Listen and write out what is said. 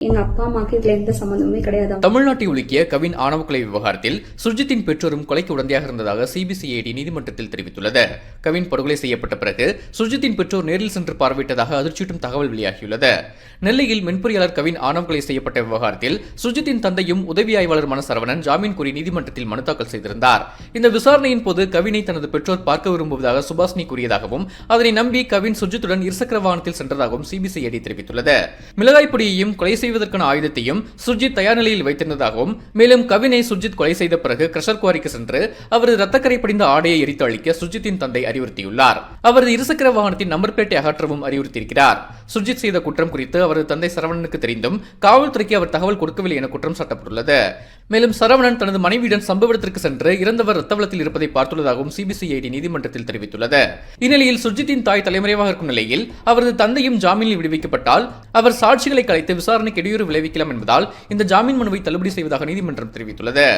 எங்க அப்பா அம்மாக்கு இதுல எந்த சம்பந்தமே கிடையாது. தமிழ்நாட்டை உலுக்கிய கவின் ஆணவ கொலை விவகாரத்தில் சுர்ஜித்தின் பெற்றோரும் கொலைக்கு உடந்தையாக இருந்ததாக சிபிசிஐடி நீதிமன்றத்தில் தெரிவித்துள்ளது. கவின் படுகொலை செய்யப்பட்ட பிறகு சுர்ஜித்தின் பெற்றோர் நேரில் சென்று பார்வையிட்டதாக அதிர்ச்சியூட்டும் தகவல் வெளியாகியுள்ளது. நெல்லையில் மென்பொறியாளர் கவின் ஆணவ கொலை செய்யப்பட்ட விவகாரத்தில் சுர்ஜித்தின் தந்தையும் உதவி ஆய்வாளர் மனசரவணன் ஜாமீன் கோரி நீதிமன்றத்தில் மனு தாக்கல் செய்திருந்தார். இந்த விசாரணையின் போது கவினை தனது பெற்றோர் பார்க்க விரும்புவதாக சுபாஷினி கூறியதாகவும் அதனை நம்பி கவின் சுர்ஜித்துடன் இருசக்கர வாகனத்தில் சென்றதாகவும் சிபிசிஐடி தெரிவித்துள்ளது. மிளகாய் பொடியையும் கொலை செய்வதற்கான ஆயுதத்தையும் சுர்ஜித் தயார் நிலையில் வைத்திருந்ததாகவும், மேலும் கவினை சுர்ஜித் கொலை செய்த பிறகு கிரஷர் குவாரிக்கு சென்று அவரது ரத்தக்கரை படிந்த ஆடையை எரித்து அழிக்க சுர்ஜித்தின் தந்தை அறிவுறுத்தியுள்ளார். அவரது இருசக்கர வாகனத்தின் நம்பர் பிளேட்டை அகற்றவும் அறிவுறுத்தியிருக்கிறார். சுர்ஜித் செய்த குற்றம் குறித்து அவரது தந்தை சரவணனுக்கு தெரிந்தும் காவல்துறைக்கு அவர் தகவல் கொடுக்கவில்லை என குற்றம் சாட்டப்பட்டுள்ளது. மேலும் சரவணன் தனது மனைவியுடன் சம்பவ இடத்திற்கு சென்று இறந்தவர் ரத்த வெள்ளத்தில் இருப்பதை பார்த்துள்ளதாகவும் சிபிசிஐடி நீதிமன்றத்தில் தெரிவித்துள்ளது. இந்நிலையில் சுர்ஜித்தின் தாய் தலைமறைவாக இருக்கும் நிலையில் அவரது தந்தையும் ஜாமீனில் விடுவிக்கப்பட்டால் அவர் சாட்சிகளை கலைத்து விசாரணைக்கு இடையூறு விளைவிக்கலாம் என்பதால் இந்த ஜாமீன் மனுவை தள்ளுபடி செய்வதாக நீதிமன்றம் தெரிவித்துள்ளது.